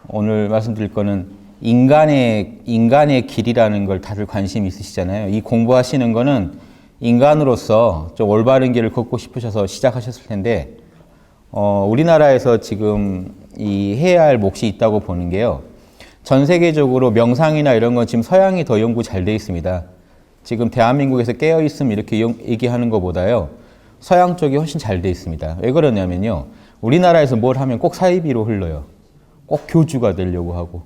오늘 말씀드릴 거는 인간의 길이라는 걸 다들 관심 있으시잖아요. 이 공부하시는 거는 인간으로서 좀 올바른 길을 걷고 싶으셔서 시작하셨을 텐데, 우리나라에서 지금 이 해야 할 몫이 있다고 보는 게요. 전 세계적으로 명상이나 이런 건 지금 서양이 더 연구 잘 돼 있습니다. 지금 대한민국에서 깨어있음 이렇게 얘기하는 것보다요. 서양 쪽이 훨씬 잘 돼 있습니다. 왜 그러냐면요. 우리나라에서 뭘 하면 꼭 사이비로 흘러요. 꼭 교주가 되려고 하고.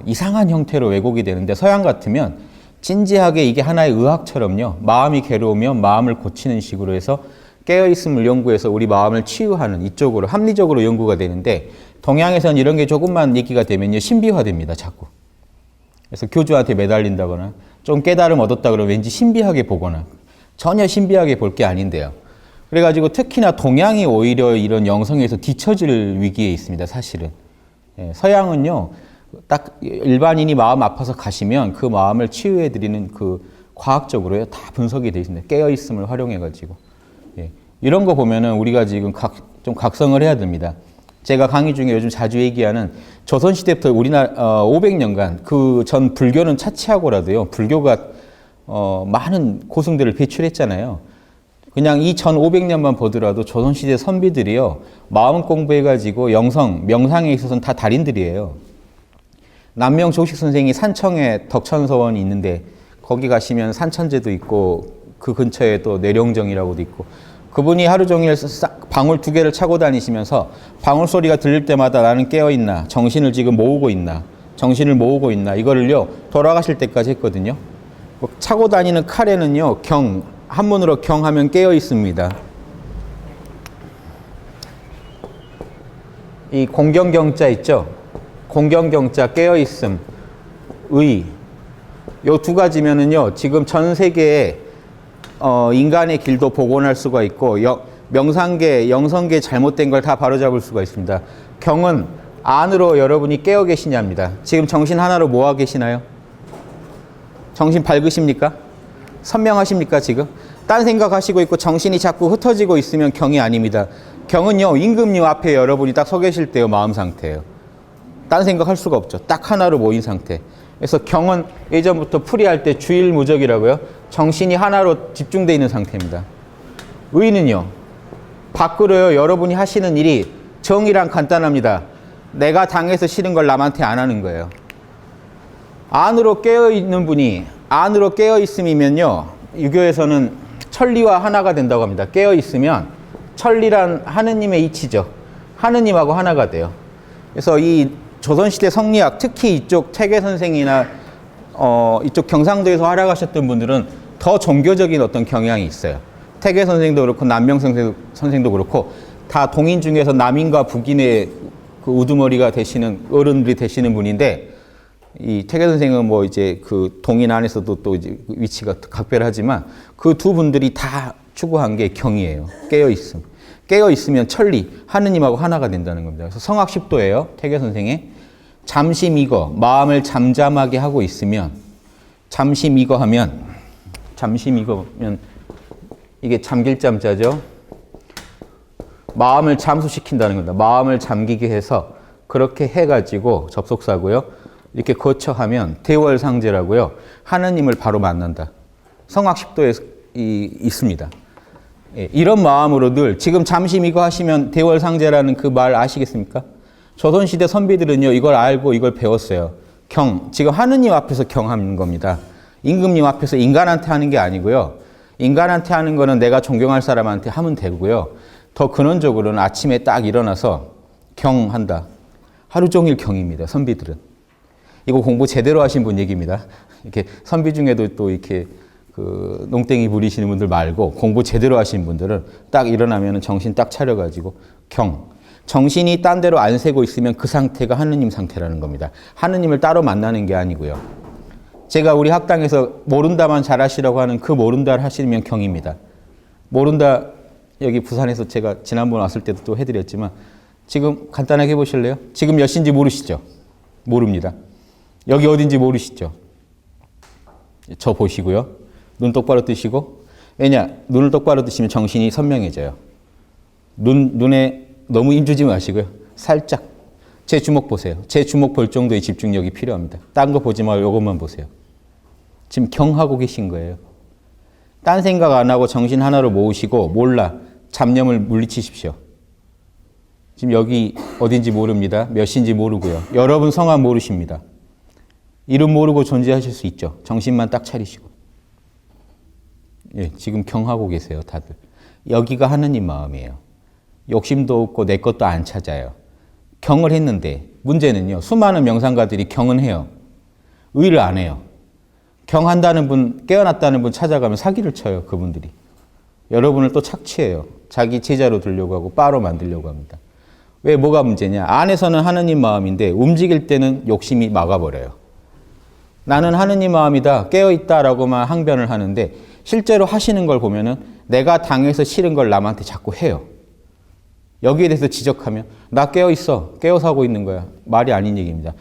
이상한 형태로 왜곡이 되는데 서양 같으면 진지하게 이게 하나의 의학처럼요. 마음이 괴로우면 마음을 고치는 식으로 해서 깨어있음을 연구해서 우리 마음을 치유하는 이쪽으로 합리적으로 연구가 되는데 동양에서는 이런 게 조금만 얘기가 되면요. 신비화됩니다. 자꾸. 그래서 교주한테 매달린다거나 좀 깨달음 얻었다 그러면 왠지 신비하게 보거나 전혀 신비하게 볼 게 아닌데요. 그래가지고 특히나 동양이 오히려 이런 영성에서 뒤처질 위기에 있습니다. 사실은. 서양은요. 딱 일반인이 마음 아파서 가시면 그 마음을 치유해드리는 그 과학적으로요. 다 분석이 되어 있습니다. 깨어있음을 활용해가지고. 이런 거 보면은 우리가 지금 좀 각성을 해야 됩니다. 제가 강의 중에 요즘 자주 얘기하는 조선시대부터 우리나라 500년간 그 전 불교는 차치하고라도요. 불교가 많은 고승들을 배출했잖아요. 그냥 이 전 500년만 보더라도 조선시대 선비들이요. 마음 공부해가지고 영성, 명상에 있어서는 다 달인들이에요. 남명 조식 선생이 산청에 덕천서원이 있는데 거기 가시면 산천제도 있고 그 근처에 또 내룡정이라고도 있고 그분이 하루 종일 방울 2개를 차고 다니시면서 방울 소리가 들릴 때마다 나는 깨어있나 정신을 지금 모으고 있나 정신을 모으고 있나 이거를요 돌아가실 때까지 했거든요. 차고 다니는 칼에는요 경 한문으로 경하면 깨어있습니다. 이 공경경자 있죠. 공경경자 깨어있음 의 요 2가지면은요 지금 전 세계에 인간의 길도 복원할 수가 있고 명상계, 영성계 잘못된 걸 다 바로잡을 수가 있습니다. 경은 안으로 여러분이 깨어 계시냐입니다. 지금 정신 하나로 모아 계시나요? 정신 밝으십니까? 선명하십니까 지금? 딴 생각하시고 있고 정신이 자꾸 흩어지고 있으면 경이 아닙니다. 경은요 임금님 앞에 여러분이 딱 서 계실 때요 마음 상태예요. 딴 생각할 수가 없죠. 딱 하나로 모인 상태. 그래서 경은 예전부터 풀이할 때 주일무적이라고요. 정신이 하나로 집중되어 있는 상태입니다. 의는요. 밖으로요. 여러분이 하시는 일이 정이랑 간단합니다. 내가 당해서 싫은 걸 남한테 안 하는 거예요. 안으로 깨어있는 분이 안으로 깨어있음이면요. 유교에서는 천리와 하나가 된다고 합니다. 깨어있으면 천리란 하느님의 이치죠. 하느님하고 하나가 돼요. 그래서 이 조선시대 성리학 특히 이쪽 태계 선생이나 이쪽 경상도에서 활약하셨던 분들은 더 종교적인 어떤 경향이 있어요. 태계 선생도 그렇고 남명 선생도 그렇고 다 동인 중에서 남인과 북인의 그 우두머리가 되시는 어른들이 되시는 분인데 이 태계 선생은 뭐 이제 그 동인 안에서도 또 이제 위치가 각별하지만 그 두 분들이 다 추구한 게 경이에요. 깨어있음. 깨어있으면 천리, 하느님하고 하나가 된다는 겁니다. 그래서 성악 10도예요. 태계 선생의. 잠심이거, 마음을 잠잠하게 하고 있으면, 잠심이거면, 이게 잠길 잠자죠. 마음을 잠수시킨다는 겁니다. 마음을 잠기게 해서 그렇게 해가지고 접속사고요. 이렇게 거쳐하면 대월상제라고요. 하느님을 바로 만난다. 성악 10도에 있습니다. 이런 마음으로 늘 지금 잠시 이거 하시면 대월상제라는 그 말 아시겠습니까? 조선시대 선비들은요 이걸 알고 이걸 배웠어요. 경, 지금 하느님 앞에서 경하는 겁니다. 임금님 앞에서 인간한테 하는 게 아니고요. 인간한테 하는 거는 내가 존경할 사람한테 하면 되고요. 더 근원적으로는 아침에 딱 일어나서 경한다. 하루 종일 경입니다. 선비들은. 이거 공부 제대로 하신 분 얘기입니다. 이렇게 선비 중에도 또 이렇게 그 농땡이 부리시는 분들 말고 공부 제대로 하신 분들은 딱 일어나면 정신 딱 차려가지고 경. 정신이 딴 데로 안 새고 있으면 그 상태가 하느님 상태라는 겁니다. 하느님을 따로 만나는 게 아니고요. 제가 우리 학당에서 모른다만 잘하시라고 하는 그 모른다를 하시면 경입니다. 모른다 여기 부산에서 제가 지난번 왔을 때도 또 해드렸지만 지금 간단하게 해보실래요? 지금 몇 시인지 모르시죠? 모릅니다. 여기 어딘지 모르시죠? 저 보시고요. 눈 똑바로 뜨시고. 왜냐? 눈을 똑바로 뜨시면 정신이 선명해져요. 눈에 너무 힘주지 마시고요. 살짝 제 주먹 보세요. 제 주먹 볼 정도의 집중력이 필요합니다. 딴 거 보지 말고 이것만 보세요. 지금 경하고 계신 거예요. 딴 생각 안 하고 정신 하나로 모으시고 몰라. 잡념을 물리치십시오. 지금 여기 어딘지 모릅니다. 몇 시인지 모르고요. 여러분 성함 모르십니다. 이름 모르고 존재하실 수 있죠. 정신만 딱 차리시고. 예, 지금 경하고 계세요, 다들. 여기가 하느님 마음이에요. 욕심도 없고 내 것도 안 찾아요. 경을 했는데 문제는요. 수많은 명상가들이 경은 해요. 의를 안 해요. 경한다는 분, 깨어났다는 분 찾아가면 사기를 쳐요. 그분들이. 여러분을 또 착취해요. 자기 제자로 들려고 하고 빠로 만들려고 합니다. 왜 뭐가 문제냐? 안에서는 하느님 마음인데 움직일 때는 욕심이 막아버려요. 나는 하느님 마음이다. 깨어있다라고만 항변을 하는데 실제로 하시는 걸 보면은 내가 당해서 싫은 걸 남한테 자꾸 해요. 여기에 대해서 지적하면 나 깨어있어. 깨어서 하고 있는 거야. 말이 아닌 얘기입니다.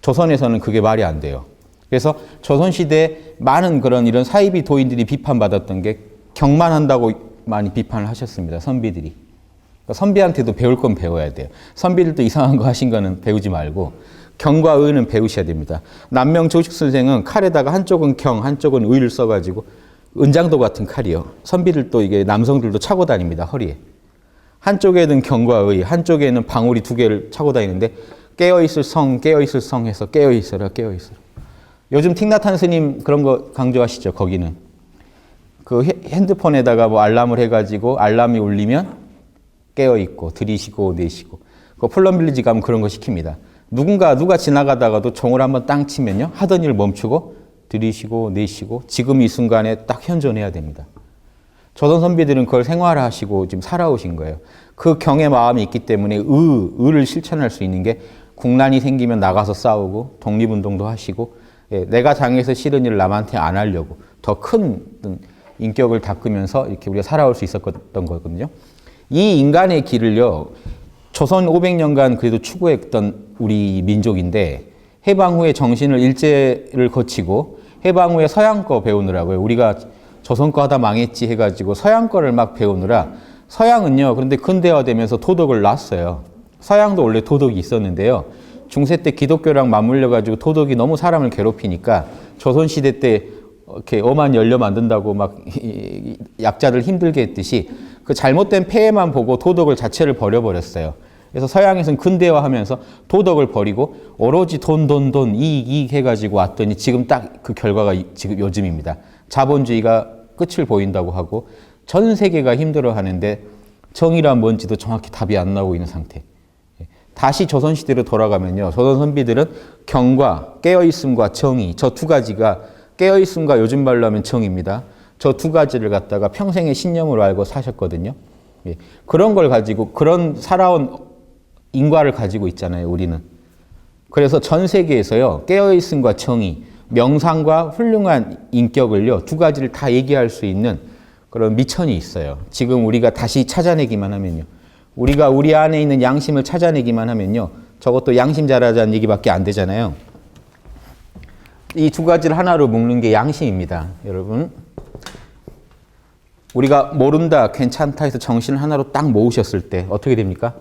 조선에서는 그게 말이 안 돼요. 그래서 조선시대에 많은 그런 이런 사이비 도인들이 비판받았던 게 경만 한다고 많이 비판을 하셨습니다. 선비들이. 그러니까 선비한테도 배울 건 배워야 돼요. 선비들도 이상한 거 하신 거는 배우지 말고 경과 의는 배우셔야 됩니다. 남명 조식 선생은 칼에다가 한쪽은 경, 한쪽은 의를 써가지고 은장도 같은 칼이요. 선비들도 이게 남성들도 차고 다닙니다. 허리에. 한쪽에는 경과 의, 한쪽에는 방울이 2개를 차고 다니는데 깨어있을 성, 깨어있을 성 해서 깨어있어라, 깨어있어라. 요즘 틱나탄 스님 그런 거 강조하시죠. 거기는. 그 핸드폰에다가 뭐 알람을 해가지고 알람이 울리면 깨어있고 들이쉬고 내쉬고. 그 플럼빌리지 가면 그런 거 시킵니다. 누가 지나가다가도 종을 한번 땅 치면요. 하던 일 멈추고 들이쉬고 내쉬고 지금 이 순간에 딱 현존해야 됩니다. 조선 선비들은 그걸 생활화하시고 지금 살아오신 거예요. 그 경의 마음이 있기 때문에 의를 실천할 수 있는 게 국난이 생기면 나가서 싸우고 독립운동도 하시고 예, 내가 당해서 싫은 일을 남한테 안 하려고 더 큰 인격을 닦으면서 이렇게 우리가 살아올 수 있었던 거거든요. 이 인간의 길을요. 조선 500년간 그래도 추구했던 우리 민족인데 해방 후에 정신을 일제를 거치고 해방 후에 서양 거 배우느라고요. 우리가 조선 거 하다 망했지 해가지고 서양 거를 막 배우느라 서양은요. 그런데 근대화되면서 도덕을 놨어요. 서양도 원래 도덕이 있었는데요. 중세 때 기독교랑 맞물려가지고 도덕이 너무 사람을 괴롭히니까 조선시대 때 이렇게 엄한 연료 만든다고 막 약자를 힘들게 했듯이 그 잘못된 폐해만 보고 도덕을 자체를 버려버렸어요. 그래서 서양에서는 근대화하면서 도덕을 버리고 오로지 돈, 이익 해가지고 왔더니 지금 딱 그 결과가 지금 요즘입니다. 자본주의가 끝을 보인다고 하고 전 세계가 힘들어하는데 정의란 뭔지도 정확히 답이 안 나오고 있는 상태. 다시 조선시대로 돌아가면요. 조선 선비들은 경과 깨어있음과 정의 저 2가지가 깨어있음과 요즘 말로 하면 정의입니다. 저 2가지를 갖다가 평생의 신념으로 알고 사셨거든요. 그런 걸 가지고 그런 살아온 인과를 가지고 있잖아요. 우리는. 그래서 전 세계에서요. 깨어있음과 정의, 명상과 훌륭한 인격을요. 2가지를 다 얘기할 수 있는 그런 미천이 있어요. 지금 우리가 다시 찾아내기만 하면요. 우리가 우리 안에 있는 양심을 찾아내기만 하면요. 저것도 양심 잘하자는 얘기밖에 안 되잖아요. 이 2가지를 하나로 묶는 게 양심입니다. 여러분. 우리가 모른다, 괜찮다 해서 정신을 하나로 딱 모으셨을 때 어떻게 됩니까?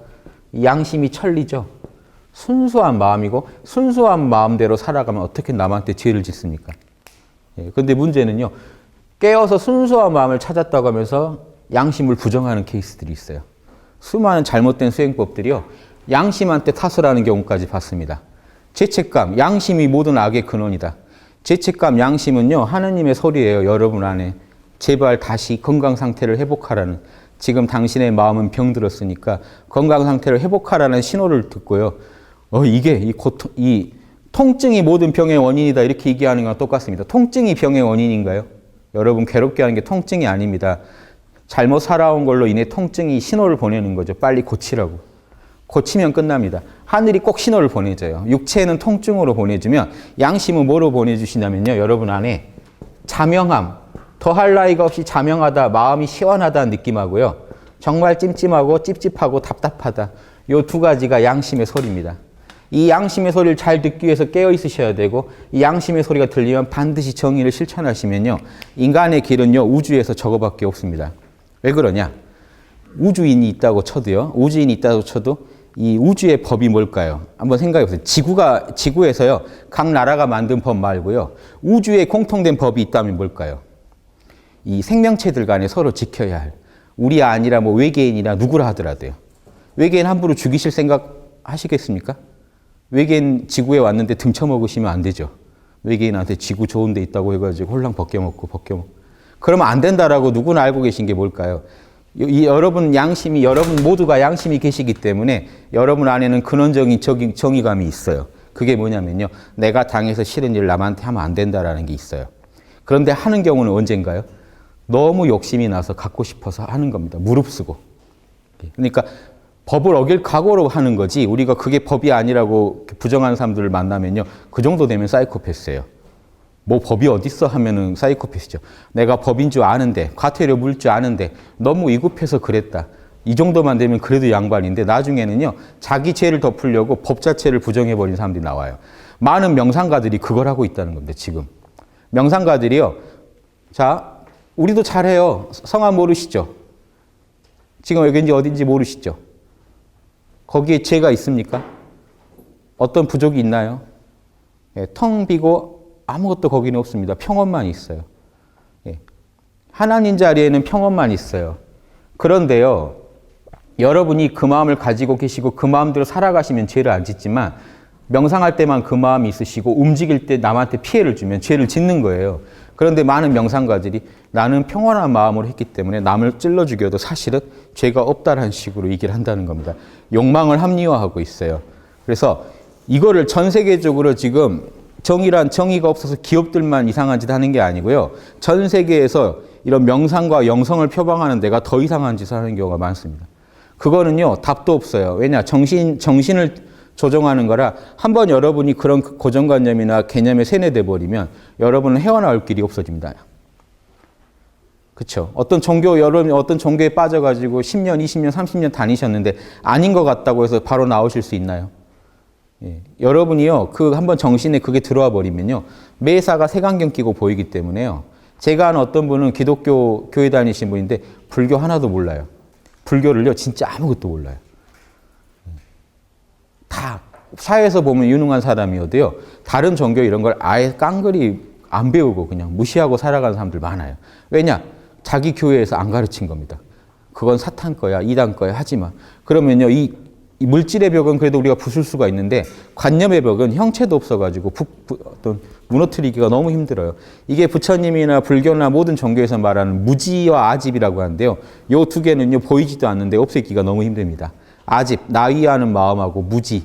양심이 천리죠. 순수한 마음이고 순수한 마음대로 살아가면 어떻게 남한테 죄를 짓습니까? 그런데 문제는요. 깨어서 순수한 마음을 찾았다고 하면서 양심을 부정하는 케이스들이 있어요. 수많은 잘못된 수행법들이요. 양심한테 탓을 하는 경우까지 봤습니다. 죄책감, 양심이 모든 악의 근원이다. 죄책감, 양심은요. 하느님의 소리예요. 여러분 안에. 제발 다시 건강 상태를 회복하라는 지금 당신의 마음은 병들었으니까 건강 상태를 회복하라는 신호를 듣고요. 이게 이 통증이 모든 병의 원인이다 이렇게 얘기하는 거랑 똑같습니다. 통증이 병의 원인인가요? 여러분 괴롭게 하는 게 통증이 아닙니다. 잘못 살아온 걸로 인해 통증이 신호를 보내는 거죠. 빨리 고치라고. 고치면 끝납니다. 하늘이 꼭 신호를 보내줘요. 육체는 통증으로 보내주면 양심은 뭐로 보내주시냐면요. 여러분 안에 자명함, 더할 나위가 없이 자명하다, 마음이 시원하다는 느낌하고요. 정말 찜찜하고 찝찝하고 답답하다. 이 2가지가 양심의 소리입니다. 이 양심의 소리를 잘 듣기 위해서 깨어 있으셔야 되고 이 양심의 소리가 들리면 반드시 정의를 실천하시면요. 인간의 길은요. 우주에서 저거밖에 없습니다. 왜 그러냐? 우주인이 있다고 쳐도요. 우주인이 있다고 쳐도 이 우주의 법이 뭘까요? 한번 생각해 보세요. 지구에서요, 각 나라가 만든 법 말고요, 우주에 공통된 법이 있다면 뭘까요? 이 생명체들 간에 서로 지켜야 할, 우리 아니라 뭐 외계인이나 누구라 하더라도요. 외계인 함부로 죽이실 생각 하시겠습니까? 외계인 지구에 왔는데 등쳐먹으시면 안 되죠. 외계인한테 지구 좋은 데 있다고 해가지고 홀랑 벗겨먹고. 그러면 안 된다라고 누구나 알고 계신 게 뭘까요? 여러분 모두가 양심이 계시기 때문에 여러분 안에는 근원적인 정의감이 있어요. 그게 뭐냐면요, 내가 당해서 싫은 일 남한테 하면 안 된다라는 게 있어요. 그런데 하는 경우는 언젠가요? 너무 욕심이 나서 갖고 싶어서 하는 겁니다. 무릅쓰고. 그러니까 법을 어길 각오로 하는 거지, 우리가 그게 법이 아니라고 부정하는 사람들을 만나면요, 그 정도 되면 사이코패스예요. 뭐 법이 어딨어 하면은 사이코패스죠. 내가 법인 줄 아는데, 과태료 물 줄 아는데 너무 위급해서 그랬다. 이 정도만 되면 그래도 양반인데, 나중에는요, 자기 죄를 덮으려고 법 자체를 부정해버린 사람들이 나와요. 많은 명상가들이 그걸 하고 있다는 겁니다, 지금. 명상가들이요, 자, 우리도 잘해요. 성함 모르시죠? 지금 여기인지 어딘지 모르시죠? 거기에 죄가 있습니까? 어떤 부족이 있나요? 예, 텅 비고 아무것도 거기는 없습니다. 평온만 있어요. 예. 하나님 자리에는 평온만 있어요. 그런데요, 여러분이 그 마음을 가지고 계시고 그 마음대로 살아가시면 죄를 안 짓지만, 명상할 때만 그 마음이 있으시고 움직일 때 남한테 피해를 주면 죄를 짓는 거예요. 그런데 많은 명상가들이 나는 평온한 마음으로 했기 때문에 남을 찔러 죽여도 사실은 죄가 없다라는 식으로 얘기를 한다는 겁니다. 욕망을 합리화하고 있어요. 그래서 이거를 전 세계적으로 지금 정의란 정의가 없어서 기업들만 이상한 짓 하는 게 아니고요, 전 세계에서 이런 명상과 영성을 표방하는 데가 더 이상한 짓을 하는 경우가 많습니다. 그거는요, 답도 없어요. 왜냐, 정신을 조정하는 거라, 한번 여러분이 그런 고정관념이나 개념에 세뇌돼 버리면 여러분은 헤어나올 길이 없어집니다. 그렇죠? 여러분이 어떤 종교에 빠져가지고 10년, 20년, 30년 다니셨는데 아닌 것 같다고 해서 바로 나오실 수 있나요? 예. 여러분이요, 한번 정신에 그게 들어와 버리면요, 매사가 색안경 끼고 보이기 때문에요. 제가 아는 어떤 분은 기독교 교회 다니신 분인데 불교 하나도 몰라요. 불교를요, 진짜 아무것도 몰라요. 다 사회에서 보면 유능한 사람이어도요, 다른 종교 이런 걸 아예 깡그리 안 배우고 그냥 무시하고 살아가는 사람들 많아요. 왜냐? 자기 교회에서 안 가르친 겁니다. 그건 사탄 거야, 이단 거야, 하지 마. 그러면요, 이 물질의 벽은 그래도 우리가 부술 수가 있는데, 관념의 벽은 형체도 없어가지고 어떤 무너뜨리기가 너무 힘들어요. 이게 부처님이나 불교나 모든 종교에서 말하는 무지와 아집이라고 하는데요, 요 두 개는요, 보이지도 않는데 없애기가 너무 힘듭니다. 아집, 나 위하는 마음하고 무지,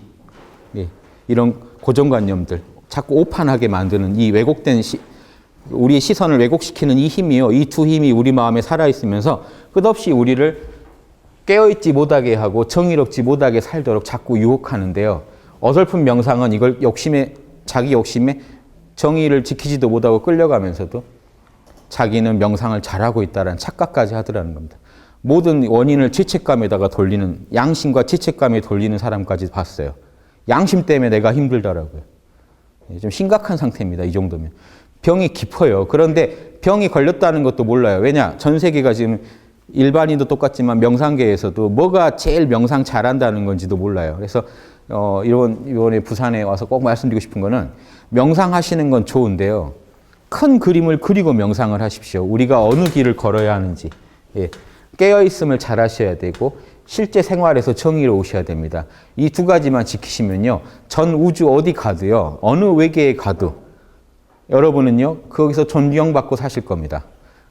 예, 이런 고정관념들, 자꾸 오판하게 만드는 이 왜곡된 우리의 시선을 왜곡시키는 이 힘이요, 이 두 힘이 우리 마음에 살아있으면서 끝없이 우리를 깨어있지 못하게 하고 정의롭지 못하게 살도록 자꾸 유혹하는데요. 어설픈 명상은 이걸 자기 욕심에 정의를 지키지도 못하고 끌려가면서도 자기는 명상을 잘하고 있다는 착각까지 하더라는 겁니다. 모든 원인을 죄책감에다가 돌리는, 양심과 죄책감에 돌리는 사람까지 봤어요. 양심 때문에 내가 힘들더라고요. 좀 심각한 상태입니다, 이 정도면. 병이 깊어요. 그런데 병이 걸렸다는 것도 몰라요. 왜냐? 전 세계가 지금 일반인도 똑같지만 명상계에서도 뭐가 제일 명상 잘한다는 건지도 몰라요. 그래서 이번에 부산에 와서 꼭 말씀드리고 싶은 거는, 명상하시는 건 좋은데요, 큰 그림을 그리고 명상을 하십시오. 우리가 어느 길을 걸어야 하는지. 예. 깨어있음을 잘 하셔야 되고 실제 생활에서 정의로우셔야 됩니다. 이 두 가지만 지키시면요, 전 우주 어디 가도요, 어느 외계에 가도 여러분은요, 거기서 존경받고 사실 겁니다.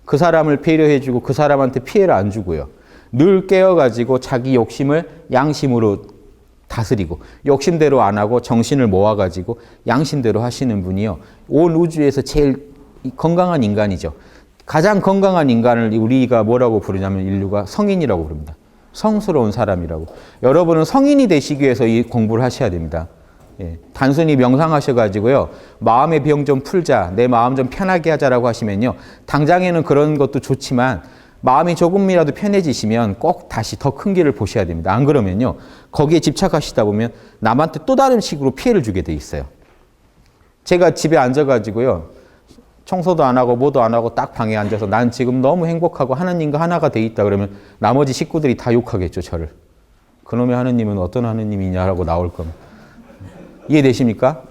그 사람을 배려해주고 그 사람한테 피해를 안 주고요. 늘 깨어가지고 자기 욕심을 양심으로 다스리고, 욕심대로 안 하고 정신을 모아가지고 양심대로 하시는 분이요, 온 우주에서 제일 건강한 인간이죠. 가장 건강한 인간을 우리가 뭐라고 부르냐면, 인류가 성인이라고 부릅니다. 성스러운 사람이라고. 여러분은 성인이 되시기 위해서 이 공부를 하셔야 됩니다. 예, 단순히 명상하셔가지고요, 마음의 병 좀 풀자, 내 마음 좀 편하게 하자라고 하시면요, 당장에는 그런 것도 좋지만 마음이 조금이라도 편해지시면 꼭 다시 더 큰 길을 보셔야 됩니다. 안 그러면요, 거기에 집착하시다 보면 남한테 또 다른 식으로 피해를 주게 돼 있어요. 제가 집에 앉아가지고요, 청소도 안 하고 뭐도 안 하고 딱 방에 앉아서 난 지금 너무 행복하고 하나님과 하나가 돼 있다 그러면 나머지 식구들이 다 욕하겠죠, 저를. 그놈의 하느님은 어떤 하느님이냐라고 나올 겁니다. 이해되십니까?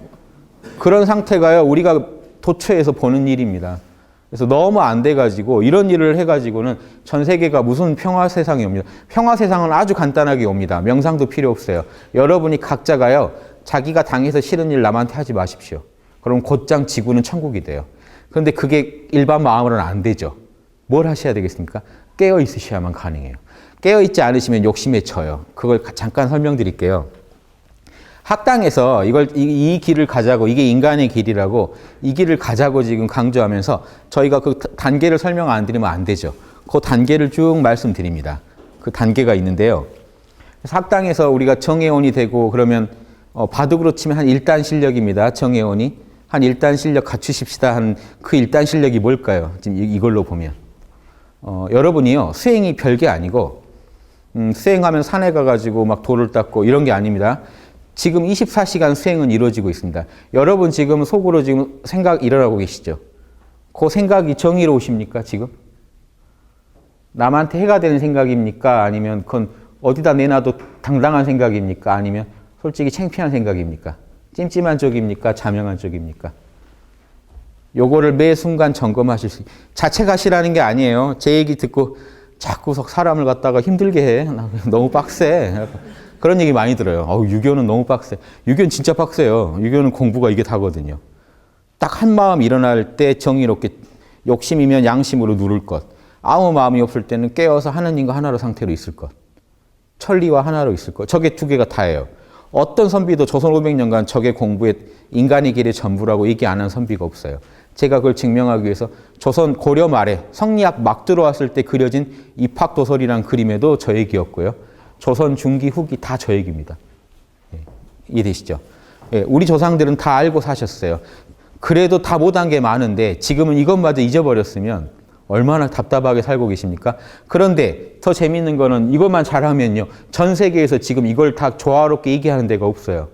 그런 상태가요, 우리가 도처에서 보는 일입니다. 그래서 너무 안 돼가지고 이런 일을 해가지고는 전 세계가 무슨 평화 세상이 옵니다. 평화 세상은 아주 간단하게 옵니다. 명상도 필요 없어요. 여러분이 각자가요, 자기가 당해서 싫은 일 남한테 하지 마십시오. 그럼 곧장 지구는 천국이 돼요. 그런데 그게 일반 마음으로는 안 되죠. 뭘 하셔야 되겠습니까? 깨어 있으셔야만 가능해요. 깨어 있지 않으시면 욕심에 쳐요. 그걸 잠깐 설명드릴게요. 학당에서 이 길을 가자고, 이게 인간의 길이라고, 이 길을 가자고 지금 강조하면서 저희가 그 단계를 설명 안 드리면 안 되죠. 그 단계를 쭉 말씀드립니다. 그 단계가 있는데요. 그래서 학당에서 우리가 정회원이 되고 그러면 바둑으로 치면 한 1단 실력입니다. 정회원이. 한 1단 실력 갖추십시다. 한 그 1단 실력이 뭘까요? 지금 이걸로 보면. 여러분이요, 수행이 별게 아니고, 수행하면 산에 가가지고 막 돌을 닦고 이런 게 아닙니다. 지금 24시간 수행은 이루어지고 있습니다. 여러분 지금 속으로 지금 생각 일어나고 계시죠? 그 생각이 정의로우십니까, 지금? 남한테 해가 되는 생각입니까? 아니면 그건 어디다 내놔도 당당한 생각입니까? 아니면 솔직히 창피한 생각입니까? 찜찜한 쪽입니까? 자명한 쪽입니까? 요거를 매 순간 점검하실 수, 자책하시라는 게 아니에요. 제 얘기 듣고 자꾸 사람을 갖다가 힘들게 해. 너무 빡세. 그런 얘기 많이 들어요. 유교는 너무 빡세. 유교는 진짜 빡세요. 유교는 공부가 이게 다거든요. 딱 한 마음 일어날 때 정의롭게, 욕심이면 양심으로 누를 것. 아무 마음이 없을 때는 깨어서 하느님과 하나로 상태로 있을 것. 천리와 하나로 있을 것. 저게 두 개가 다예요. 어떤 선비도 조선 500년간 저게 공부에 인간의 길의 전부라고 얘기 안 한 선비가 없어요. 제가 그걸 증명하기 위해서 조선 고려 말에 성리학 막 들어왔을 때 그려진 입학도설이라는 그림에도 저 얘기였고요. 조선 중기 후기 다 저 얘기입니다. 이해되시죠? 우리 조상들은 다 알고 사셨어요. 그래도 다 못한 게 많은데 지금은 이것마저 잊어버렸으면 얼마나 답답하게 살고 계십니까? 그런데 더 재밌는 거는 이것만 잘하면요, 전 세계에서 지금 이걸 다 조화롭게 얘기하는 데가 없어요.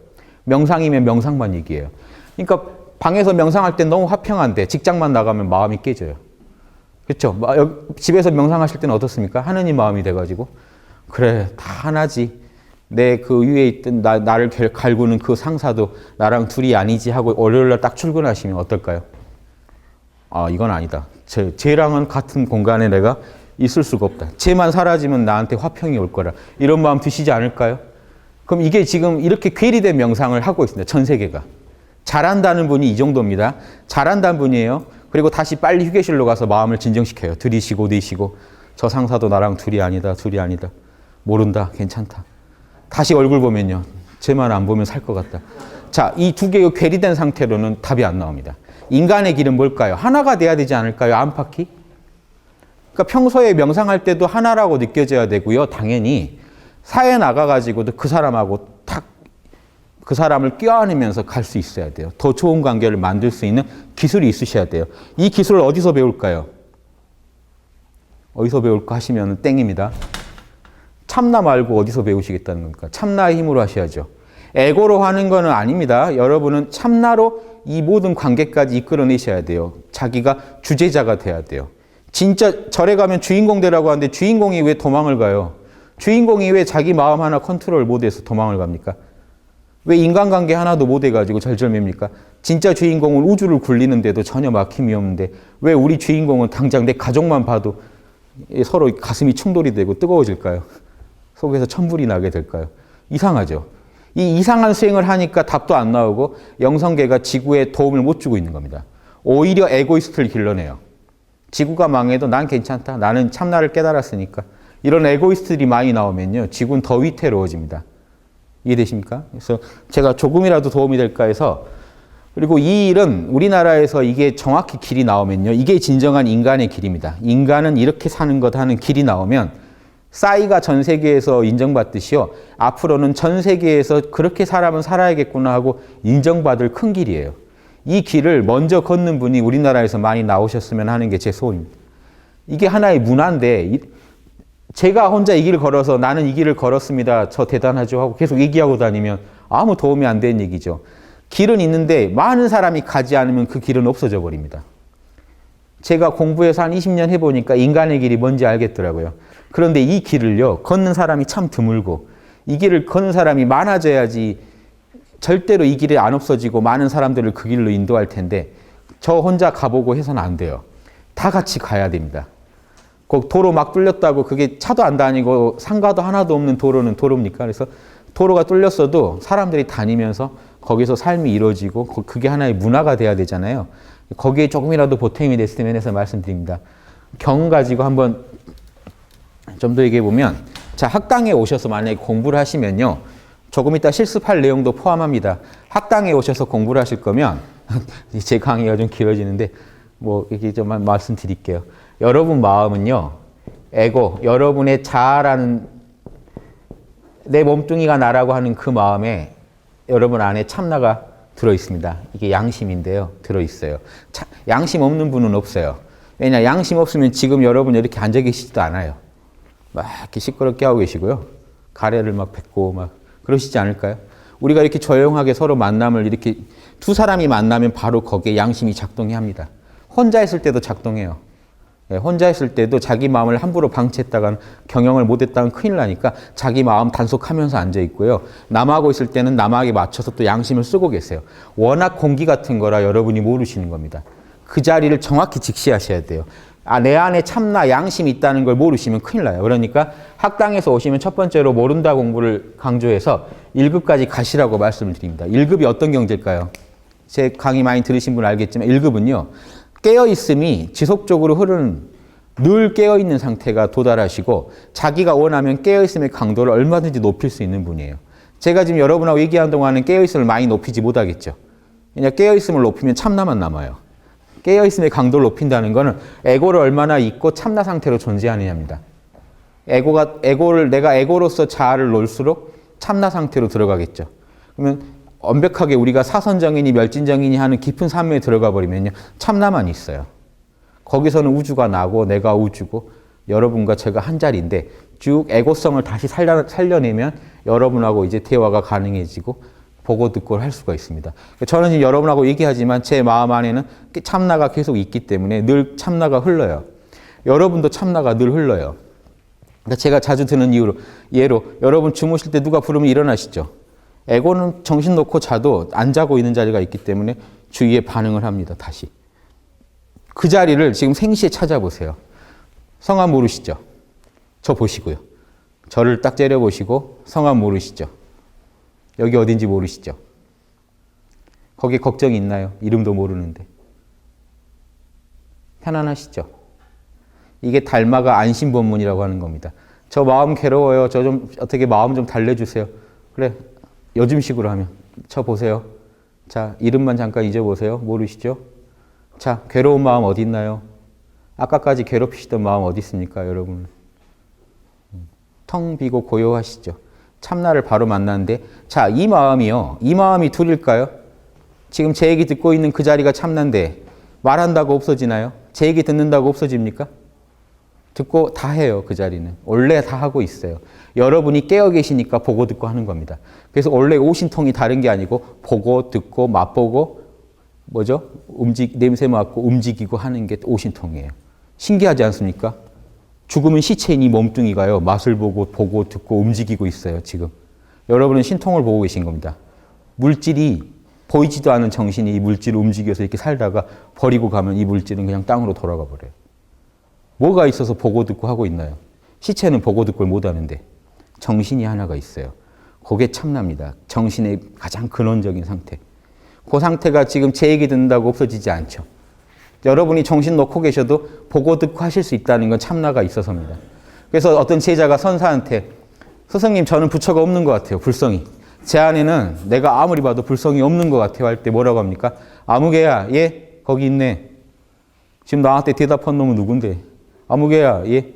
명상이면 명상만 얘기해요. 그러니까 방에서 명상할 때 너무 화평한데 직장만 나가면 마음이 깨져요. 그렇죠? 집에서 명상하실 때는 어떻습니까? 하느님 마음이 돼가지고 그래, 다 하나지. 내 그 위에 있던 나를 갈구는 그 상사도 나랑 둘이 아니지 하고 월요일날 딱 출근하시면 어떨까요? 이건 아니다. 쟤랑은 같은 공간에 내가 있을 수가 없다. 쟤만 사라지면 나한테 화평이 올 거라. 이런 마음 드시지 않을까요? 그럼 이게 지금 이렇게 괴리된 명상을 하고 있습니다. 전 세계가. 잘한다는 분이 이 정도입니다. 잘한다는 분이에요. 그리고 다시 빨리 휴게실로 가서 마음을 진정시켜요. 들이쉬고 내쉬고. 저 상사도 나랑 둘이 아니다. 둘이 아니다. 모른다. 괜찮다. 다시 얼굴 보면요. 쟤만 안 보면 살 것 같다. 자, 이 두 개가 괴리된 상태로는 답이 안 나옵니다. 인간의 길은 뭘까요? 하나가 돼야 되지 않을까요? 안팎이? 그러니까 평소에 명상할 때도 하나라고 느껴져야 되고요. 당연히 사회에 나가가지고도 그 사람하고 그 사람을 껴안으면서 갈 수 있어야 돼요. 더 좋은 관계를 만들 수 있는 기술이 있으셔야 돼요. 이 기술을 어디서 배울까요? 어디서 배울까 하시면 땡입니다. 참나 말고 어디서 배우시겠다는 겁니까? 참나의 힘으로 하셔야죠. 에고로 하는 거는 아닙니다. 여러분은 참나로 이 모든 관계까지 이끌어내셔야 돼요. 자기가 주제자가 돼야 돼요. 진짜 절에 가면 주인공 되라고 하는데 주인공이 왜 도망을 가요? 주인공이 왜 자기 마음 하나 컨트롤 못해서 도망을 갑니까? 왜 인간관계 하나도 못해가지고 절절맵니까? 진짜 주인공은 우주를 굴리는데도 전혀 막힘이 없는데 왜 우리 주인공은 당장 내 가족만 봐도 서로 가슴이 충돌이 되고 뜨거워질까요? 속에서 천불이 나게 될까요? 이상하죠? 이 이상한 수행을 하니까 답도 안 나오고 영성계가 지구에 도움을 못 주고 있는 겁니다. 오히려 에고이스트를 길러내요. 지구가 망해도 난 괜찮다. 나는 참나를 깨달았으니까. 이런 에고이스트들이 많이 나오면요, 지구는 더 위태로워집니다. 이해되십니까? 그래서 제가 조금이라도 도움이 될까 해서, 그리고 이 일은 우리나라에서 이게 정확히 길이 나오면요, 이게 진정한 인간의 길입니다. 인간은 이렇게 사는 것 하는 길이 나오면 싸이가 전 세계에서 인정받듯이요, 앞으로는 전 세계에서 그렇게 사람은 살아야겠구나 하고 인정받을 큰 길이에요. 이 길을 먼저 걷는 분이 우리나라에서 많이 나오셨으면 하는 게 제 소원입니다. 이게 하나의 문화인데, 제가 혼자 이 길을 걸어서 나는 이 길을 걸었습니다. 저 대단하죠 하고 계속 얘기하고 다니면 아무 도움이 안 되는 얘기죠. 길은 있는데 많은 사람이 가지 않으면 그 길은 없어져 버립니다. 제가 공부해서 한 20년 해보니까 인간의 길이 뭔지 알겠더라고요. 그런데 이 길을요, 걷는 사람이 참 드물고 이 길을 걷는 사람이 많아져야지 절대로 이 길이 안 없어지고 많은 사람들을 그 길로 인도할 텐데 저 혼자 가보고 해서는 안 돼요. 다 같이 가야 됩니다. 그 도로 막 뚫렸다고 그게 차도 안 다니고 상가도 하나도 없는 도로는 도로입니까? 그래서 도로가 뚫렸어도 사람들이 다니면서 거기서 삶이 이루어지고 그게 하나의 문화가 돼야 되잖아요. 거기에 조금이라도 보탬이 됐으면 해서 말씀드립니다. 경 가지고 한번 좀 더 얘기해 보면, 자, 학당에 오셔서 만약에 공부를 하시면요, 조금 이따 실습할 내용도 포함합니다. 학당에 오셔서 공부를 하실 거면 제 강의가 좀 길어지는데 뭐 이렇게 좀 말씀드릴게요. 여러분 마음은요, 에고, 여러분의 자아라는 내 몸뚱이가 나라고 하는 그 마음에 여러분 안에 참나가 들어있습니다. 이게 양심인데요. 들어있어요. 양심 없는 분은 없어요. 왜냐, 양심 없으면 지금 여러분 이렇게 앉아 계시지도 않아요. 막 이렇게 시끄럽게 하고 계시고요. 가래를 막 뱉고 막 그러시지 않을까요? 우리가 이렇게 조용하게 서로 만남을 이렇게 두 사람이 만나면 바로 거기에 양심이 작동해야 합니다. 혼자 있을 때도 작동해요. 혼자 있을 때도 자기 마음을 함부로 방치했다가는 경영을 못했다면 큰일 나니까 자기 마음 단속하면서 앉아 있고요. 남하고 있을 때는 남하게 맞춰서 또 양심을 쓰고 계세요. 워낙 공기 같은 거라 여러분이 모르시는 겁니다. 그 자리를 정확히 직시하셔야 돼요. 내 안에 참나 양심이 있다는 걸 모르시면 큰일 나요. 그러니까 학당에서 오시면 첫 번째로 모른다 공부를 강조해서 1급까지 가시라고 말씀을 드립니다. 1급이 어떤 경제일까요? 제 강의 많이 들으신 분 알겠지만 1급은요. 깨어있음이 지속적으로 흐르는 늘 깨어있는 상태가 도달하시고 자기가 원하면 깨어있음의 강도를 얼마든지 높일 수 있는 분이에요. 제가 지금 여러분하고 얘기하는 동안은 깨어있음을 많이 높이지 못하겠죠. 왜냐하면 깨어있음을 높이면 참나만 남아요. 깨어있음의 강도를 높인다는 것은 에고를 얼마나 잊고 참나 상태로 존재하느냐입니다. 내가 에고로서 자아를 놓을수록 참나 상태로 들어가겠죠. 그러면 완벽하게 우리가 사선정인이 멸진정인이 하는 깊은 삶에 들어가 버리면요. 참나만 있어요. 거기서는 우주가 나고 내가 우주고 여러분과 제가 한 자리인데 쭉 에고성을 다시 살려내면 여러분하고 이제 대화가 가능해지고 보고 듣고 할 수가 있습니다. 저는 지금 여러분하고 얘기하지만 제 마음 안에는 참나가 계속 있기 때문에 늘 참나가 흘러요. 여러분도 참나가 늘 흘러요. 그러니까 제가 자주 드는 예로 여러분 주무실 때 누가 부르면 일어나시죠. 에고는 정신 놓고 자도 안 자고 있는 자리가 있기 때문에 주위에 반응을 합니다. 다시. 그 자리를 지금 생시에 찾아보세요. 성함 모르시죠? 저 보시고요. 저를 딱 째려보시고 성함 모르시죠? 여기 어딘지 모르시죠? 거기에 걱정이 있나요? 이름도 모르는데. 편안하시죠? 이게 달마가 안심본문이라고 하는 겁니다. 저 마음 괴로워요. 저 좀 어떻게 마음 좀 달래주세요. 그래. 요즘식으로 하면 저 보세요. 자, 이름만 잠깐 잊어보세요. 모르시죠? 자, 괴로운 마음 어디 있나요? 아까까지 괴롭히시던 마음 어디 있습니까, 여러분? 텅 비고 고요하시죠? 참나를 바로 만났는데, 자, 이 마음이 둘일까요? 지금 제 얘기 듣고 있는 그 자리가 참나인데 말한다고 없어지나요? 제 얘기 듣는다고 없어집니까? 듣고 다 해요, 그 자리는. 원래 다 하고 있어요. 여러분이 깨어 계시니까 보고 듣고 하는 겁니다. 그래서 원래 오신통이 다른 게 아니고 보고 듣고 맛보고 냄새 맡고 움직이고 하는 게 오신통이에요. 신기하지 않습니까? 죽으면 시체인 이 몸뚱이가요, 맛을 보고 듣고 움직이고 있어요, 지금. 여러분은 신통을 보고 계신 겁니다. 물질이 보이지도 않은 정신이 이 물질을 움직여서 이렇게 살다가 버리고 가면 이 물질은 그냥 땅으로 돌아가 버려요. 뭐가 있어서 보고 듣고 하고 있나요? 시체는 보고 듣고를 못 하는데 정신이 하나가 있어요. 그게 참나입니다. 정신의 가장 근원적인 상태. 그 상태가 지금 제 얘기 듣는다고 없어지지 않죠. 여러분이 정신 놓고 계셔도 보고 듣고 하실 수 있다는 건 참나가 있어서입니다. 그래서 어떤 제자가 선사한테 스승님 저는 부처가 없는 것 같아요. 불성이. 제 안에는 내가 아무리 봐도 불성이 없는 것 같아요 할 때 뭐라고 합니까? 아무개야, 예, 거기 있네. 지금 나한테 대답한 놈은 누군데? 아무개야, 예,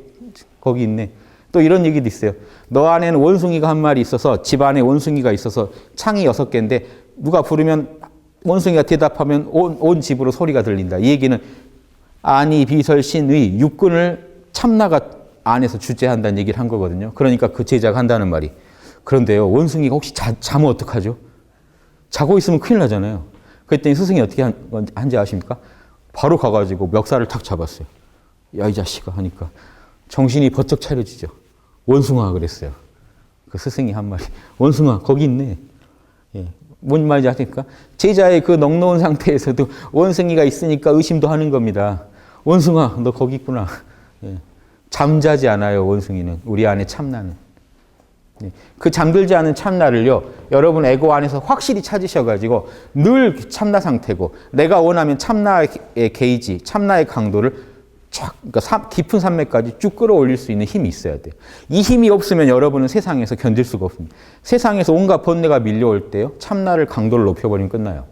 거기 있네. 또 이런 얘기도 있어요. 너 안에는 원숭이가 한 마리 있어서 집 안에 원숭이가 있어서 창이 6개인데 누가 부르면 원숭이가 대답하면 온 집으로 소리가 들린다. 이 얘기는 아니 비설신의 육근을 참나가 안에서 주재한다는 얘기를 한 거거든요. 그러니까 그 제자가 한다는 말이. 그런데요, 원숭이가 혹시 자면 어떡하죠? 자고 있으면 큰일 나잖아요. 그랬더니 스승이 어떻게 한지 아십니까? 바로 가가지고 멱살을 탁 잡았어요. 야, 이 자식아 하니까 정신이 번쩍 차려지죠. 원숭아 그랬어요. 그 스승이 한 말이, 원숭아, 거기 있네. 예. 뭔 말인지 아십니까? 제자의 그 넉넉한 상태에서도 원숭이가 있으니까 의심도 하는 겁니다. 원숭아, 너 거기 있구나. 예. 잠자지 않아요, 원숭이는. 우리 안에 참나는. 예. 그 잠들지 않은 참나를요, 여러분 에고 안에서 확실히 찾으셔가지고 늘 참나 상태고, 내가 원하면 참나의 게이지, 참나의 강도를 쫙, 그러니까 깊은 산맥까지 쭉 끌어올릴 수 있는 힘이 있어야 돼요. 이 힘이 없으면 여러분은 세상에서 견딜 수가 없습니다. 세상에서 온갖 번뇌가 밀려올 때요, 참나를 강도를 높여버리면 끝나요.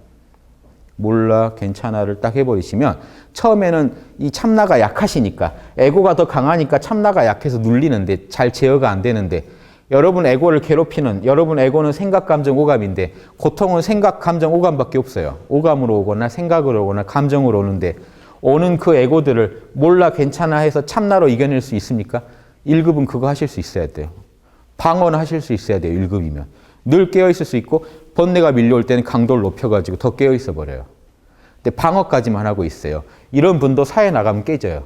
몰라, 괜찮아를 딱 해버리시면 처음에는 이 참나가 약하시니까, 에고가 더 강하니까 참나가 약해서 눌리는데 잘 제어가 안 되는데, 여러분 에고를 괴롭히는, 여러분 에고는 생각, 감정, 오감인데 고통은 생각, 감정, 오감밖에 없어요. 오감으로 오거나 생각으로 오거나 감정으로 오는데, 오는 그 에고들을 몰라 괜찮아 해서 참나로 이겨낼 수 있습니까? 1급은 그거 하실 수 있어야 돼요. 방어는 하실 수 있어야 돼요. 1급이면. 늘 깨어있을 수 있고 번뇌가 밀려올 때는 강도를 높여가지고 더 깨어있어 버려요. 근데 방어까지만 하고 있어요. 이런 분도 사회 나가면 깨져요.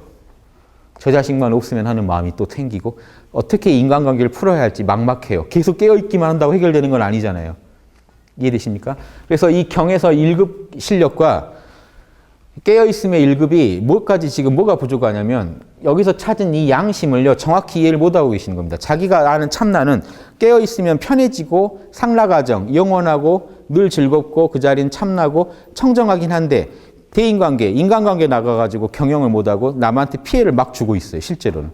저 자식만 없으면 하는 마음이 또 생기고, 어떻게 인간관계를 풀어야 할지 막막해요. 계속 깨어있기만 한다고 해결되는 건 아니잖아요. 이해되십니까? 그래서 이 경에서 1급 실력과 깨어있음의 1급이 뭐까지 지금 뭐가 부족하냐면, 여기서 찾은 이 양심을요, 정확히 이해를 못하고 계시는 겁니다. 자기가 아는 참나는 깨어있으면 편해지고 상라가정, 영원하고 늘 즐겁고 그 자리는 참나고 청정하긴 한데, 대인관계, 인간관계 나가가지고 경영을 못하고 남한테 피해를 막 주고 있어요. 실제로는.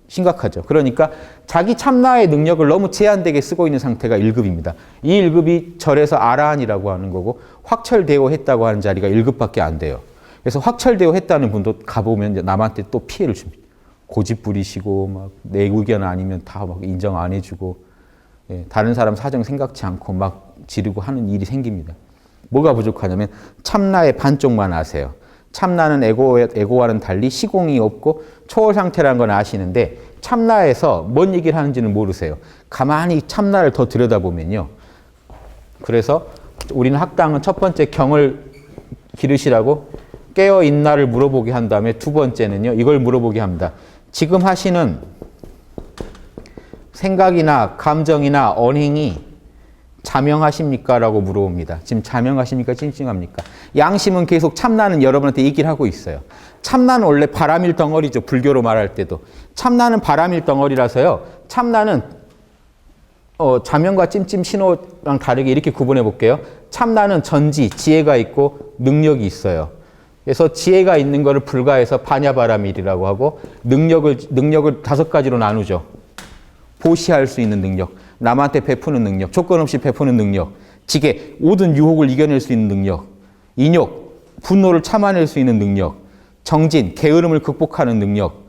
심각하죠. 그러니까 자기 참나의 능력을 너무 제한되게 쓰고 있는 상태가 1급입니다. 이 1급이 절에서 아라한이라고 하는 거고, 확철대오 했다고 하는 자리가 1급밖에 안 돼요. 그래서 확철대오 했다는 분도 가보면 남한테 또 피해를 줍니다. 고집 부리시고, 막 내 의견 아니면 다 막 인정 안 해주고, 예, 다른 사람 사정 생각지 않고 막 지르고 하는 일이 생깁니다. 뭐가 부족하냐면 참나의 반쪽만 아세요. 참나는 에고와는 달리 시공이 없고 초월 상태라는 건 아시는데, 참나에서 뭔 얘기를 하는지는 모르세요. 가만히 참나를 더 들여다보면요. 그래서 우리는 학당은 첫 번째 경을 기르시라고 깨어있나를 물어보게 한 다음에 두 번째는요, 이걸 물어보게 합니다. 지금 하시는 생각이나 감정이나 언행이 자명하십니까? 라고 물어봅니다. 지금 자명하십니까? 찡찡합니까? 양심은 계속 참나는 여러분한테 얘기를 하고 있어요. 참나는 원래 바람일 덩어리죠. 불교로 말할 때도. 참나는 바람일 덩어리라서요. 참나는 자명과 찜찜 신호랑 다르게 이렇게 구분해 볼게요. 참나는 전지, 지혜가 있고 능력이 있어요. 그래서 지혜가 있는 거를 불가해서 반야바라밀이라고 하고, 능력을 5가지로 나누죠. 보시할 수 있는 능력, 남한테 베푸는 능력, 조건 없이 베푸는 능력, 지게, 모든 유혹을 이겨낼 수 있는 능력, 인욕, 분노를 참아낼 수 있는 능력, 정진, 게으름을 극복하는 능력,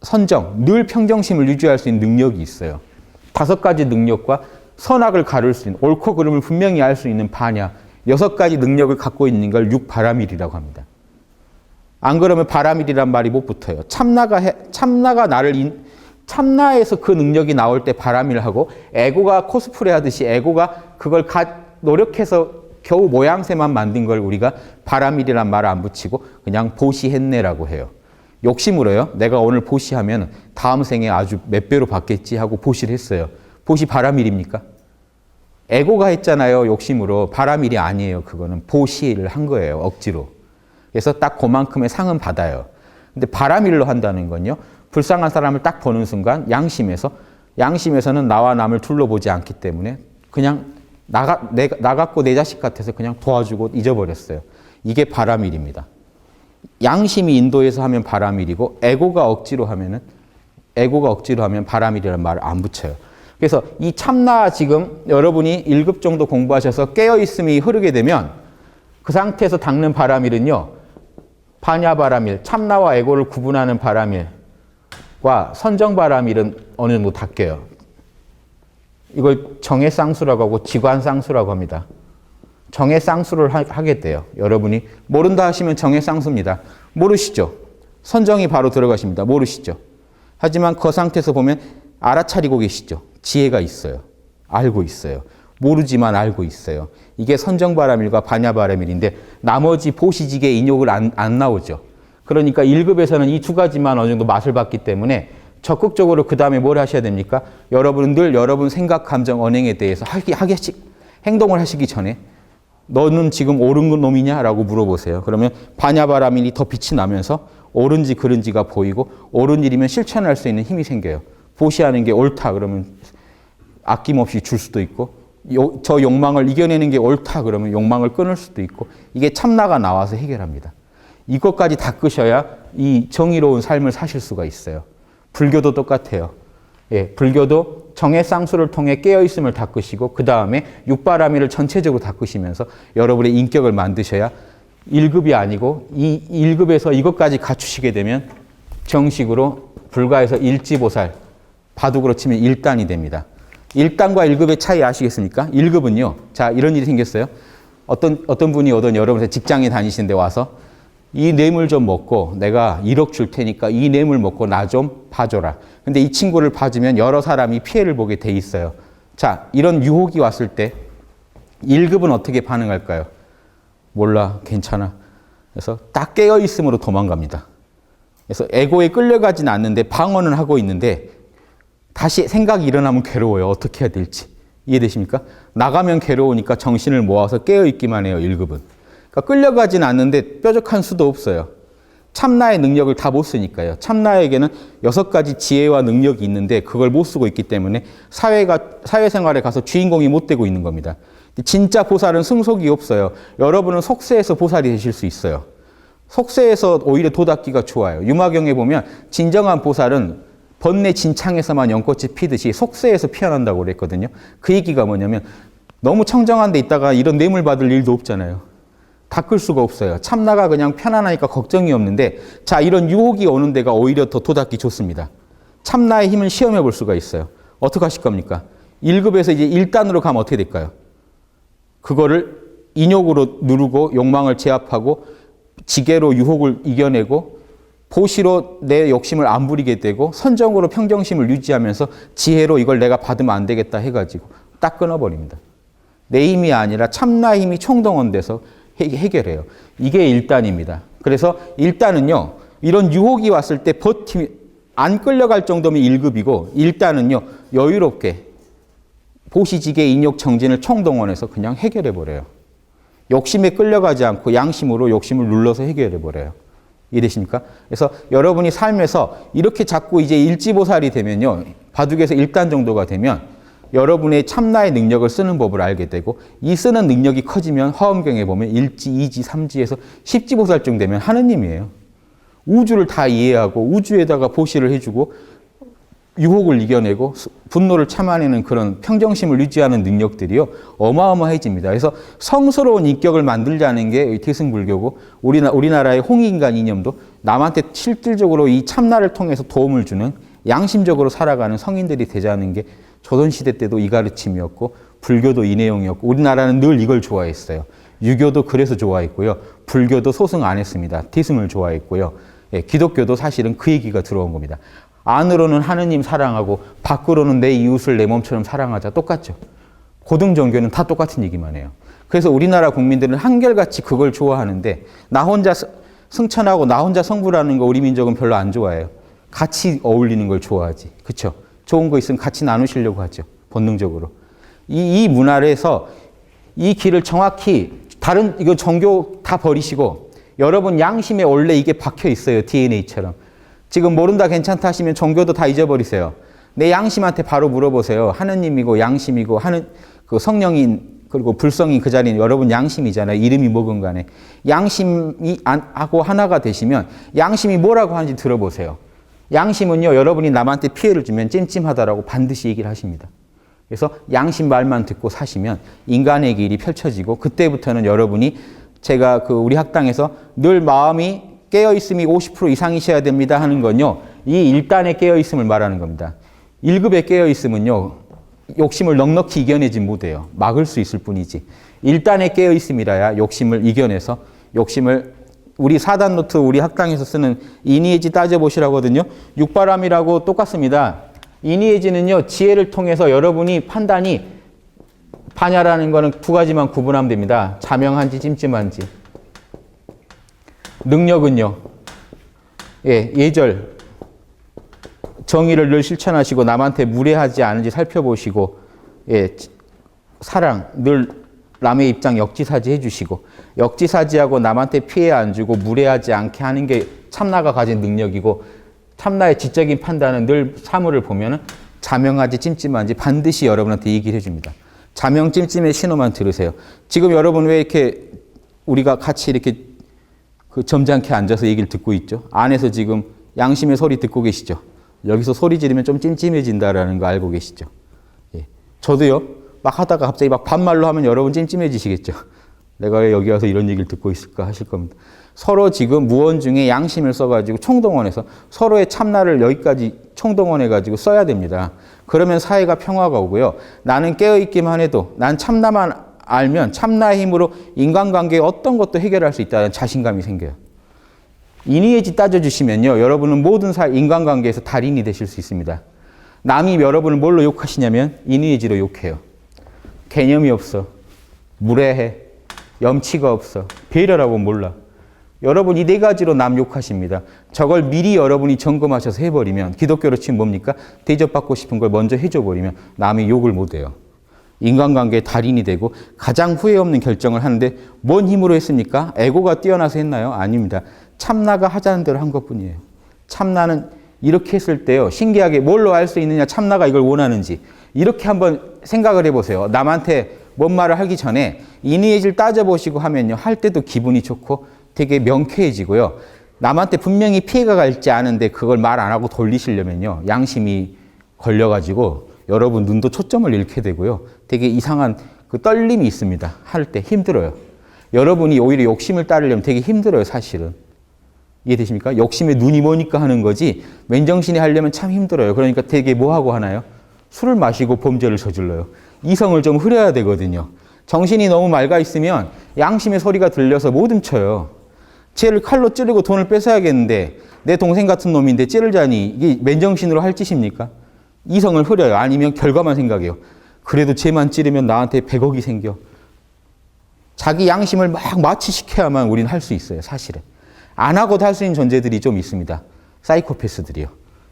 선정, 늘 평정심을 유지할 수 있는 능력이 있어요. 5가지 능력과 선악을 가를 수 있는, 옳고 그름을 분명히 알 수 있는 반야, 6가지 능력을 갖고 있는 걸 육바라밀이라고 합니다. 안 그러면 바라밀이란 말이 못 붙어요. 참나에서 그 능력이 나올 때 바라밀 하고, 에고가 코스프레 하듯이 에고가 그걸 노력해서 겨우 모양새만 만든 걸 우리가 바라밀이란 말을 안 붙이고 그냥 보시했네라고 해요. 욕심으로요. 내가 오늘 보시하면 다음 생에 아주 몇 배로 받겠지 하고 보시를 했어요. 보시 바라밀입니까? 에고가 했잖아요. 욕심으로. 바라밀이 아니에요. 그거는 보시를 한 거예요. 억지로. 그래서 딱 그만큼의 상은 받아요. 근데 바라밀로 한다는 건요, 불쌍한 사람을 딱 보는 순간 양심에서는 나와 남을 둘러보지 않기 때문에 그냥 나 같고 내 자식 같아서 그냥 도와주고 잊어버렸어요. 이게 바라밀입니다. 양심이 인도해서 하면 바라밀이고, 에고가 억지로 하면 바라밀이라는 말을 안 붙여요. 그래서 이 참나, 지금 여러분이 1급 정도 공부하셔서 깨어있음이 흐르게 되면 그 상태에서 닦는 바라밀은요, 반야바라밀, 참나와 에고를 구분하는 바라밀과 선정바라밀은 어느 정도 닦여요. 이걸 정해쌍수라고 하고 지관쌍수라고 합니다. 정해쌍수를 하게 돼요. 여러분이 모른다 하시면 정해쌍수입니다. 모르시죠? 선정이 바로 들어가십니다. 모르시죠? 하지만 그 상태에서 보면 알아차리고 계시죠? 지혜가 있어요. 알고 있어요. 모르지만 알고 있어요. 이게 선정바라밀과 반야바라밀인데, 나머지 보시지계 인욕을 안 나오죠. 그러니까 1급에서는 이 2가지만 어느 정도 맛을 봤기 때문에 적극적으로 그 다음에 뭘 하셔야 됩니까? 여러분은 늘 여러분 생각, 감정, 언행에 대해서 행동을 하시기 전에 너는 지금 옳은 놈이냐? 라고 물어보세요. 그러면 반야바라밀이 더 빛이 나면서 옳은지 그른지가 보이고 옳은 일이면 실천할 수 있는 힘이 생겨요. 보시하는 게 옳다 그러면 아낌없이 줄 수도 있고 저 욕망을 이겨내는 게 옳다 그러면 욕망을 끊을 수도 있고 이게 참나가 나와서 해결합니다. 이것까지 다 끄셔야 이 정의로운 삶을 사실 수가 있어요. 불교도 똑같아요. 예, 불교도 정의 쌍수를 통해 깨어있음을 닦으시고 그 다음에 육바라밀을 전체적으로 닦으시면서 여러분의 인격을 만드셔야 1급이 아니고 이 1급에서 이것까지 갖추시게 되면 정식으로 불가에서 일지보살, 바둑으로 치면 1단이 됩니다. 1단과 1급의 차이 아시겠습니까? 1급은요. 자, 이런 일이 생겼어요. 어떤 분이 여러분의 직장에 다니시는데 와서 이 뇌물 좀 먹고 내가 1억 줄 테니까 이 뇌물 먹고 나 좀 봐줘라. 근데 이 친구를 봐주면 여러 사람이 피해를 보게 돼 있어요. 자, 이런 유혹이 왔을 때 1급은 어떻게 반응할까요? 몰라, 괜찮아. 그래서 딱 깨어있음으로 도망갑니다. 그래서 에고에 끌려가진 않는데 방어는 하고 있는데 다시 생각이 일어나면 괴로워요. 어떻게 해야 될지. 이해되십니까? 나가면 괴로우니까 정신을 모아서 깨어있기만 해요. 1급은. 그러니까 끌려가진 않는데 뾰족한 수도 없어요. 참나의 능력을 다 못 쓰니까요. 참나에게는 6가지 지혜와 능력이 있는데 그걸 못 쓰고 있기 때문에 사회생활에 가서 주인공이 못 되고 있는 겁니다. 진짜 보살은 승속이 없어요. 여러분은 속세에서 보살이 되실 수 있어요. 속세에서 오히려 도닦기가 좋아요. 유마경에 보면 진정한 보살은 번뇌 진창에서만 연꽃이 피듯이 속세에서 피어난다고 그랬거든요. 그 얘기가 뭐냐면 너무 청정한 데 있다가 이런 뇌물 받을 일도 없잖아요. 닦을 수가 없어요. 참나가 그냥 편안하니까 걱정이 없는데 자, 이런 유혹이 오는 데가 오히려 더 도닦기 좋습니다. 참나의 힘을 시험해 볼 수가 있어요. 어떻게 하실 겁니까? 1급에서 이제 1단으로 가면 어떻게 될까요? 그거를 인욕으로 누르고 욕망을 제압하고 지계로 유혹을 이겨내고 보시로 내 욕심을 안 부리게 되고 선정으로 평정심을 유지하면서 지혜로 이걸 내가 받으면 안 되겠다 해가지고 딱 끊어버립니다. 내 힘이 아니라 참나의 힘이 총동원돼서 해결해요. 이게 1단입니다. 그래서 1단은요. 이런 유혹이 왔을 때 안 끌려갈 정도면 1급이고 1단은요. 여유롭게 보시지계 인욕 정진을 총동원해서 그냥 해결해버려요. 욕심에 끌려가지 않고 양심으로 욕심을 눌러서 해결해버려요. 이해되십니까? 그래서 여러분이 삶에서 이렇게 자꾸 이제 일지보살이 되면요. 바둑에서 1단 정도가 되면 여러분의 참나의 능력을 쓰는 법을 알게 되고 이 쓰는 능력이 커지면 화엄경에 보면 1지, 2지, 3지에서 10지보살쯤 되면 하느님이에요. 우주를 다 이해하고 우주에다가 보시를 해주고 유혹을 이겨내고 분노를 참아내는 그런 평정심을 유지하는 능력들이요. 어마어마해집니다. 그래서 성스러운 인격을 만들자는 게 태승불교고 우리나라의 홍익인간 이념도 남한테 실질적으로 이 참나를 통해서 도움을 주는 양심적으로 살아가는 성인들이 되자는 게 조선시대 때도 이 가르침이었고 불교도 이 내용이었고 우리나라는 늘 이걸 좋아했어요. 유교도 그래서 좋아했고요. 불교도 소승 안 했습니다. 태승을 좋아했고요. 예, 기독교도 사실은 그 얘기가 들어온 겁니다. 안으로는 하느님 사랑하고 밖으로는 내 이웃을 내 몸처럼 사랑하자. 똑같죠. 고등종교는 다 똑같은 얘기만 해요. 그래서 우리나라 국민들은 한결같이 그걸 좋아하는데 나 혼자 승천하고 나 혼자 성불하는 거 우리 민족은 별로 안 좋아해요. 같이 어울리는 걸 좋아하지. 그렇죠? 좋은 거 있으면 같이 나누시려고 하죠. 본능적으로. 이 문화에서 이 길을 정확히 다른 이거 종교 다 버리시고 여러분 양심에 원래 이게 박혀 있어요. DNA처럼. 지금 모른다 괜찮다 하시면 종교도 다 잊어버리세요. 내 양심한테 바로 물어보세요. 하느님이고 양심이고 그 성령인 그리고 불성인 그 자리는 여러분 양심이잖아요. 이름이 뭐건 간에. 양심이 하고 하나가 되시면 양심이 뭐라고 하는지 들어보세요. 양심은요. 여러분이 남한테 피해를 주면 찜찜하다라고 반드시 얘기를 하십니다. 그래서 양심 말만 듣고 사시면 인간의 길이 펼쳐지고 그때부터는 여러분이 제가 우리 학당에서 늘 마음이 깨어있음이 50% 이상이셔야 됩니다 하는 건요. 이 1단의 깨어있음을 말하는 겁니다. 1급의 깨어있음은요. 욕심을 넉넉히 이겨내지 못해요. 막을 수 있을 뿐이지. 1단의 깨어있음이라야 욕심을 이겨내서 욕심을 우리 4단 노트 우리 학당에서 쓰는 이니에지 따져보시라거든요. 육바람이라고 똑같습니다. 이니에지는요. 지혜를 통해서 여러분이 판단이 파냐라는 거는 2가지만 구분하면 됩니다. 자명한지 찜찜한지. 능력은요. 예, 예절. 정의를 늘 실천하시고 남한테 무례하지 않은지 살펴보시고, 예, 사랑, 늘 남의 입장 역지사지 해주시고, 역지사지하고 남한테 피해 안 주고 무례하지 않게 하는 게 참나가 가진 능력이고, 참나의 지적인 판단은 늘 사물을 보면은 자명하지 찜찜한지 반드시 여러분한테 얘기를 해줍니다. 자명 찜찜의 신호만 들으세요. 지금 여러분 왜 이렇게 우리가 같이 이렇게 그 점잖게 앉아서 얘기를 듣고 있죠? 안에서 지금 양심의 소리 듣고 계시죠? 여기서 소리 지르면 좀 찜찜해진다라는 거 알고 계시죠? 예. 저도요, 막 하다가 갑자기 막 반말로 하면 여러분 찜찜해지시겠죠? 내가 왜 여기 와서 이런 얘기를 듣고 있을까 하실 겁니다. 서로 지금 무언중에 양심을 써가지고 총동원해서 서로의 참나를 여기까지 총동원해가지고 써야 됩니다. 그러면 사회가 평화가 오고요. 나는 깨어있기만 해도 난 참나만 알면 참나의 힘으로 인간관계의 어떤 것도 해결할 수 있다는 자신감이 생겨요. 이니에지 따져주시면요. 여러분은 모든 인간관계에서 달인이 되실 수 있습니다. 남이 여러분을 뭘로 욕하시냐면 이니에지로 욕해요. 개념이 없어. 무례해. 염치가 없어. 배려라고 몰라. 여러분 이 네 가지로 남 욕하십니다. 저걸 미리 여러분이 점검하셔서 해버리면 기독교로 치면 뭡니까? 대접받고 싶은 걸 먼저 해줘버리면 남이 욕을 못해요. 인간관계의 달인이 되고 가장 후회 없는 결정을 하는데 뭔 힘으로 했습니까? 에고가 뛰어나서 했나요? 아닙니다. 참나가 하자는 대로 한 것뿐이에요. 참나는 이렇게 했을 때요. 신기하게 뭘로 알 수 있느냐? 참나가 이걸 원하는지. 이렇게 한번 생각을 해보세요. 남한테 뭔 말을 하기 전에 이니에지를 따져보시고 하면요. 할 때도 기분이 좋고 되게 명쾌해지고요. 남한테 분명히 피해가 갈지 아는데 그걸 말 안 하고 돌리시려면요. 양심이 걸려가지고 여러분 눈도 초점을 잃게 되고요. 되게 이상한 그 떨림이 있습니다. 할 때 힘들어요. 여러분이 오히려 욕심을 따르려면 되게 힘들어요, 사실은. 이해되십니까? 욕심에 눈이 머니까 하는 거지 맨정신에 하려면 참 힘들어요. 그러니까 되게 뭐 하고 하나요? 술을 마시고 범죄를 저질러요. 이성을 좀 흐려야 되거든요. 정신이 너무 맑아 있으면 양심의 소리가 들려서 못 훔쳐요. 쟤를 칼로 찌르고 돈을 뺏어야겠는데 내 동생 같은 놈인데 찌르자니 이게 맨정신으로 할 짓입니까? 이성을 흐려요. 아니면 결과만 생각해요. 그래도 쟤만 찌르면 나한테 100억이 생겨. 자기 양심을 막 마취시켜야만 우리는 할 수 있어요. 사실은. 안 하고도 할 수 있는 존재들이 좀 있습니다. 사이코패스들이요.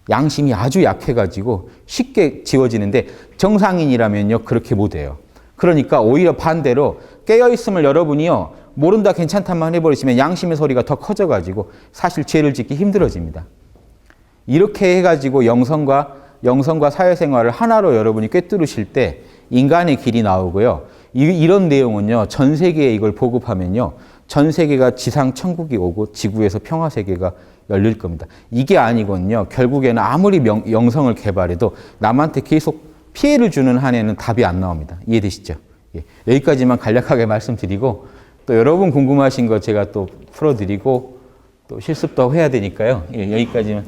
양심이 아주 약해가지고 쉽게 지워지는데 정상인이라면요. 그렇게 못해요. 그러니까 오히려 반대로 깨어있음을 여러분이요. 모른다 괜찮다만 해버리시면 양심의 소리가 더 커져가지고 사실 죄를 짓기 힘들어집니다. 이렇게 해가지고 영성과 사회생활을 하나로 여러분이 꿰뚫으실 때 인간의 길이 나오고요. 이런 내용은요. 전 세계에 이걸 보급하면요. 전 세계가 지상 천국이 오고 지구에서 평화세계가 열릴 겁니다. 이게 아니거든요. 결국에는 아무리 영성을 개발해도 남한테 계속 피해를 주는 한에는 답이 안 나옵니다. 이해되시죠? 예. 여기까지만 간략하게 말씀드리고 또 여러분 궁금하신 거 제가 또 풀어드리고 또 실습도 해야 되니까요. 예, 여기까지만.